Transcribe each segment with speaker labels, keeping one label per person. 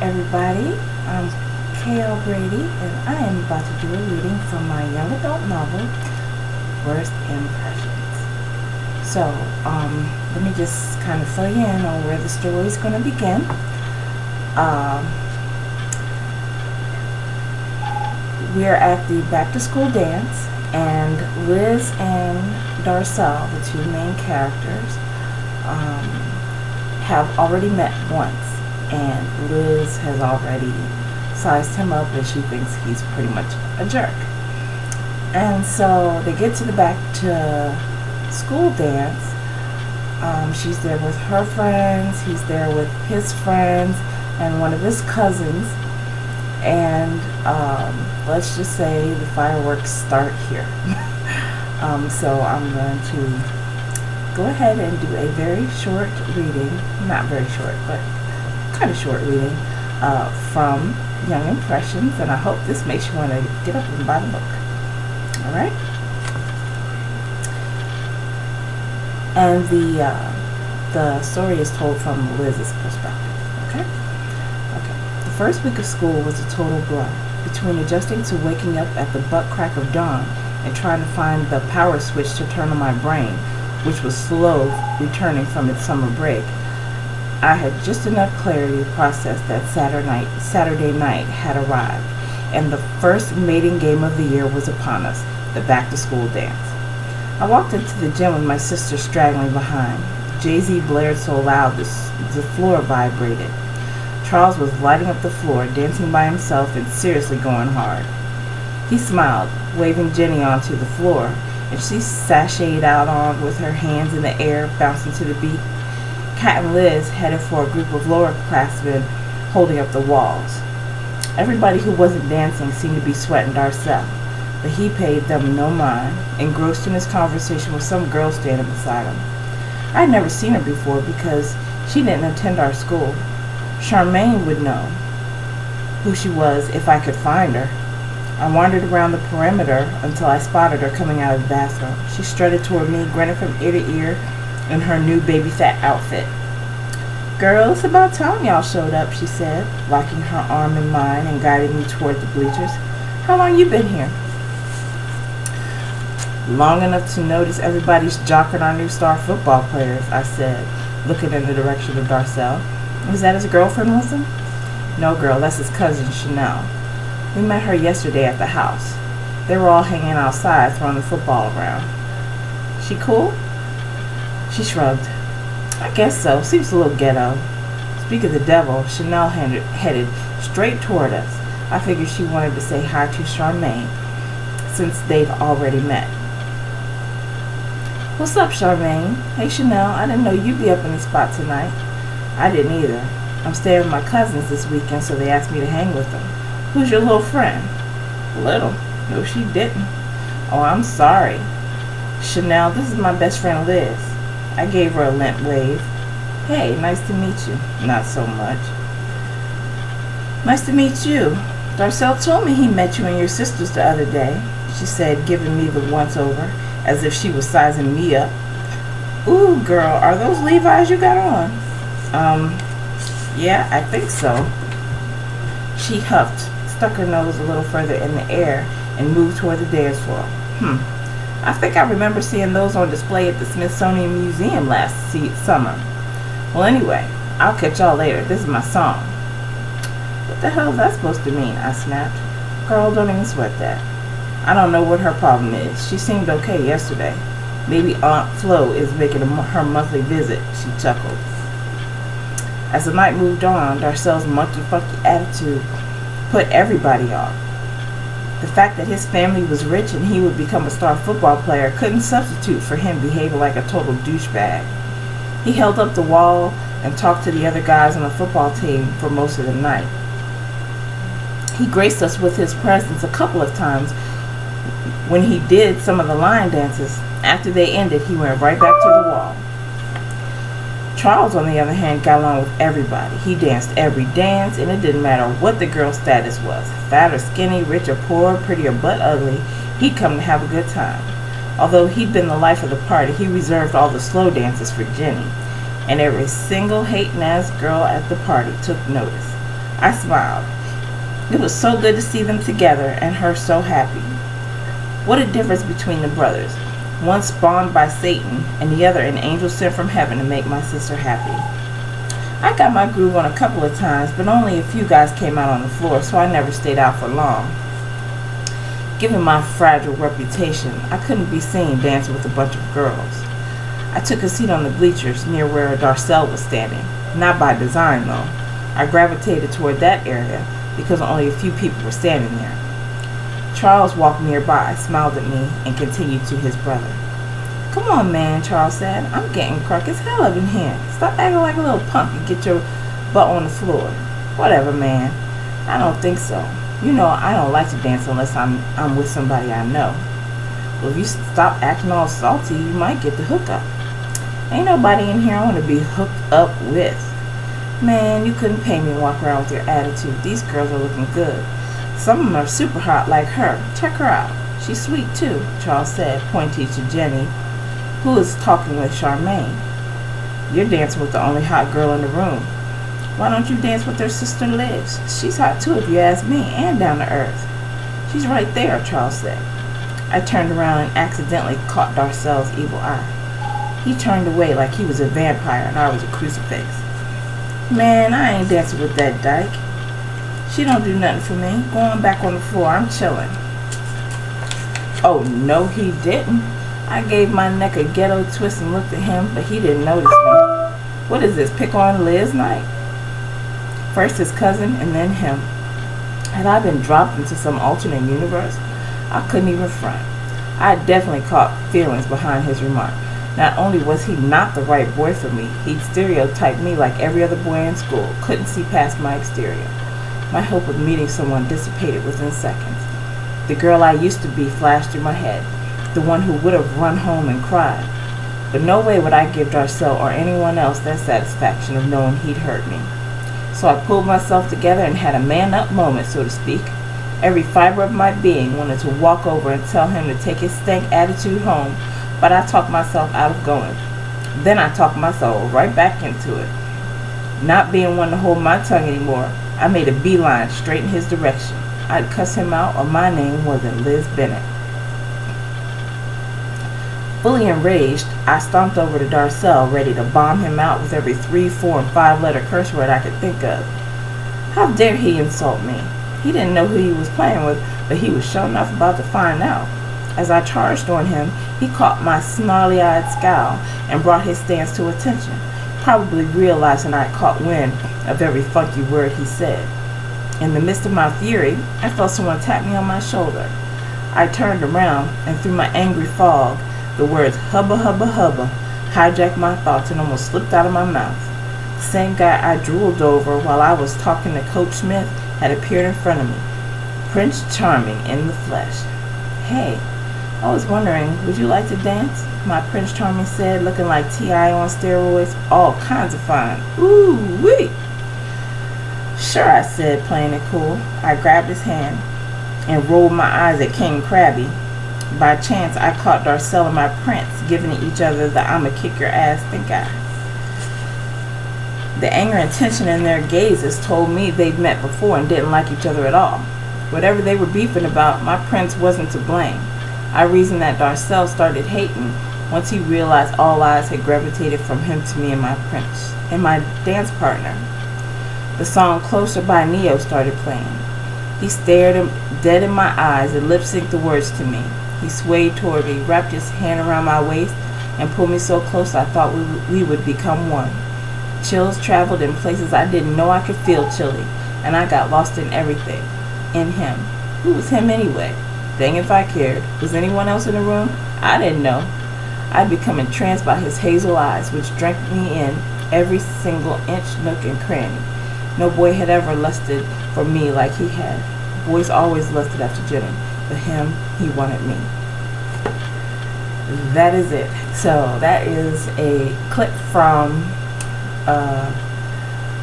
Speaker 1: everybody. I'm Brady, and I am about to do a reading from my young adult novel, First Impressions. So, let me just kind of fill you in on where the story is going to begin. We're at the back-to-school dance, and Liz and Darcel, the two main characters, have already met once, and Liz has already sized him up and she thinks he's pretty much a jerk. And so they get to the back to school dance. She's there with her friends, he's there with his friends and one of his cousins, and let's just say the fireworks start here. So I'm going to go ahead and do a very short reading, not very short, but kind of short reading from Young Impressions, and I hope this makes you want to get up and buy the book. All right? And the story is told from Liz's perspective. Okay? Okay. The first week of school was a total blur. Between adjusting to waking up at the butt crack of dawn and trying to find the power switch to turn on my brain, which was slow returning from its summer break, I had just enough clarity to process that Saturday night had arrived, and the first mating game of the year was upon us, the back-to-school dance. I walked into the gym with my sister straggling behind. Jay-Z blared so loud the floor vibrated. Charles was lighting up the floor, dancing by himself and seriously going hard. He smiled, waving Jenny onto the floor, and she sashayed out on with her hands in the air, bouncing to the beat. Kat and Liz headed for a group of lower classmen holding up the walls. Everybody who wasn't dancing seemed to be sweating Darcel, but he paid them no mind, engrossed in his conversation with some girl standing beside him. I had never seen her before because she didn't attend our school. Charmaine would know who she was if I could find her. I wandered around the perimeter until I spotted her coming out of the bathroom. She strutted toward me, grinning from ear to ear in her new baby fat outfit. "Girl, it's about time y'all showed up," she said, locking her arm in mine and guiding me toward the bleachers. "How long you been here?" "Long enough to notice everybody's jocking our new star football players," I said, looking in the direction of Darcel. "Is that his girlfriend with him?" "No, girl, that's his cousin, Chanel. We met her yesterday at the house. They were all hanging outside throwing the football around." "She cool?" She shrugged. "I guess so. Seems a little ghetto." Speak of the devil, Chanel headed straight toward us. I figured she wanted to say hi to Charmaine, since they'd already met. "What's up, Charmaine?" "Hey, Chanel, I didn't know you'd be up in the spot tonight." "I didn't either. I'm staying with my cousins this weekend, so they asked me to hang with them." "Who's your little friend?" "Little? No, she didn't." "Oh, I'm sorry. Chanel, this is my best friend Liz." I gave her a limp wave. "Hey, nice to meet you." "Not so much." "Nice to meet you. Darcel told me he met you and your sisters the other day," she said, giving me the once-over, as if she was sizing me up. "Ooh, girl, are those Levi's you got on?" Yeah, I think so." She huffed, stuck her nose a little further in the air, and moved toward the dance floor. I think I remember seeing those on display at the Smithsonian Museum last summer." "Well, anyway, I'll catch y'all later. This is my song." "What the hell is that supposed to mean?" I snapped. "Girl, don't even sweat that. I don't know what her problem is. She seemed okay yesterday. Maybe Aunt Flo is making her monthly visit," she chuckled. As the night moved on, Darcel's monkey-funky attitude put everybody off. The fact that his family was rich and he would become a star football player couldn't substitute for him behaving like a total douchebag. He held up the wall and talked to the other guys on the football team for most of the night. He graced us with his presence a couple of times when he did some of the line dances. After they ended, he went right back to the wall. Charles, on the other hand, got along with everybody. He danced every dance, and it didn't matter what the girl's status was. Fat or skinny, rich or poor, pretty or butt ugly, he'd come to have a good time. Although he'd been the life of the party, he reserved all the slow dances for Jenny, and every single hating-ass girl at the party took notice. I smiled. It was so good to see them together and her so happy. What a difference between the brothers. One spawned by Satan and the other an angel sent from heaven to make my sister happy. I got my groove on a couple of times, but only a few guys came out on the floor, so I never stayed out for long. Given my fragile reputation, I couldn't be seen dancing with a bunch of girls. I took a seat on the bleachers near where Darcel was standing. Not by design, though. I gravitated toward that area because only a few people were standing there. Charles walked nearby, smiled at me, and continued to his brother. "Come on, man," Charles said. "I'm getting crunk as hell up in here. Stop acting like a little punk and get your butt on the floor." "Whatever, man." "I don't think so. You know I don't like to dance unless I'm with somebody I know." "Well, if you stop acting all salty, you might get the hookup." "Ain't nobody in here I want to be hooked up with." "Man, you couldn't pay me to walk around with your attitude. These girls are looking good. Some of them are super hot like her. Check her out. She's sweet too," Charles said, pointing to Jenny, who was talking with Charmaine. "You're dancing with the only hot girl in the room. Why don't you dance with her sister Liz? She's hot too if you ask me, and down to earth." "She's right there," Charles said. I turned around and accidentally caught Darcel's evil eye. He turned away like he was a vampire and I was a crucifix. "Man, I ain't dancing with that dyke. She don't do nothing for me. Go on back on the floor. I'm chilling." Oh, no, he didn't. I gave my neck a ghetto twist and looked at him, but he didn't notice me. What is this, pick on Liz night? First his cousin and then him. Had I been dropped into some alternate universe? I couldn't even front. I definitely caught feelings behind his remark. Not only was he not the right boy for me, he'd stereotyped me like every other boy in school, couldn't see past my exterior. My hope of meeting someone dissipated within seconds. The girl I used to be flashed through my head, the one who would have run home and cried. But no way would I give Darcel or anyone else that satisfaction of knowing he'd hurt me. So I pulled myself together and had a man-up moment, so to speak. Every fiber of my being wanted to walk over and tell him to take his stank attitude home, but I talked myself out of going. Then I talked myself right back into it. Not being one to hold my tongue anymore, I made a beeline straight in his direction. I'd cuss him out or my name wasn't Liz Bennett. Fully enraged, I stomped over to Darcel, ready to bomb him out with every 3, 4, and 5-letter curse word I could think of. How dare he insult me? He didn't know who he was playing with, but he was sure enough about to find out. As I charged on him, he caught my snarly-eyed scowl and brought his stance to attention, probably realizing I had caught wind of every funky word he said. In the midst of my fury, I felt someone tap me on my shoulder. I turned around, and through my angry fog, the words "hubba hubba hubba" hijacked my thoughts and almost slipped out of my mouth. The same guy I drooled over while I was talking to Coach Smith had appeared in front of me, Prince Charming in the flesh. "Hey, I was wondering, would you like to dance?" my Prince Charming said, looking like T.I. on steroids, all kinds of fine. Ooh-wee! "Sure," I said, playing it cool. I grabbed his hand and rolled my eyes at King Krabby. By chance, I caught Darcel and my prince giving each other the "I'ma kick your ass" think eye. The anger and tension in their gazes told me they'd met before and didn't like each other at all. Whatever they were beefing about, my prince wasn't to blame. I reasoned that Darcel started hating once he realized all eyes had gravitated from him to me and my prince and my dance partner. The song "Closer" by Neo started playing. He stared dead in my eyes and lip-synced the words to me. He swayed toward me, wrapped his hand around my waist, and pulled me so close I thought we would become one. Chills traveled in places I didn't know I could feel chilly, and I got lost in everything. In him. Who was him anyway? Dang if I cared. Was anyone else in the room? I didn't know. I'd become entranced by his hazel eyes, which drank me in every single inch, nook, and cranny. No boy had ever lusted for me like he had. Boys always lusted after Jenny, but him, he wanted me. That is it. So that is a clip from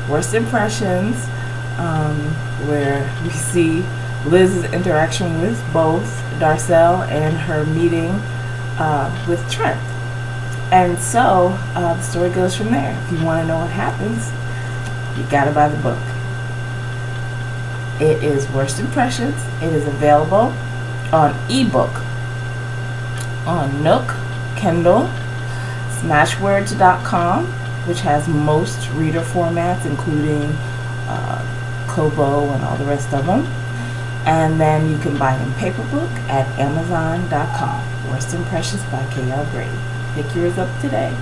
Speaker 1: Worst Impressions, where we see Liz's interaction with both Darcel and her meeting with Trent. And so the story goes from there. If you want to know what happens, you gotta buy the book. It is Worst Impressions. It is available on ebook on Nook, Kindle, Smashwords.com, which has most reader formats, including Kobo and all the rest of them. And then you can buy it in paperbook at Amazon.com. Worst Impressions by K.R. Brady. Pick yours up today.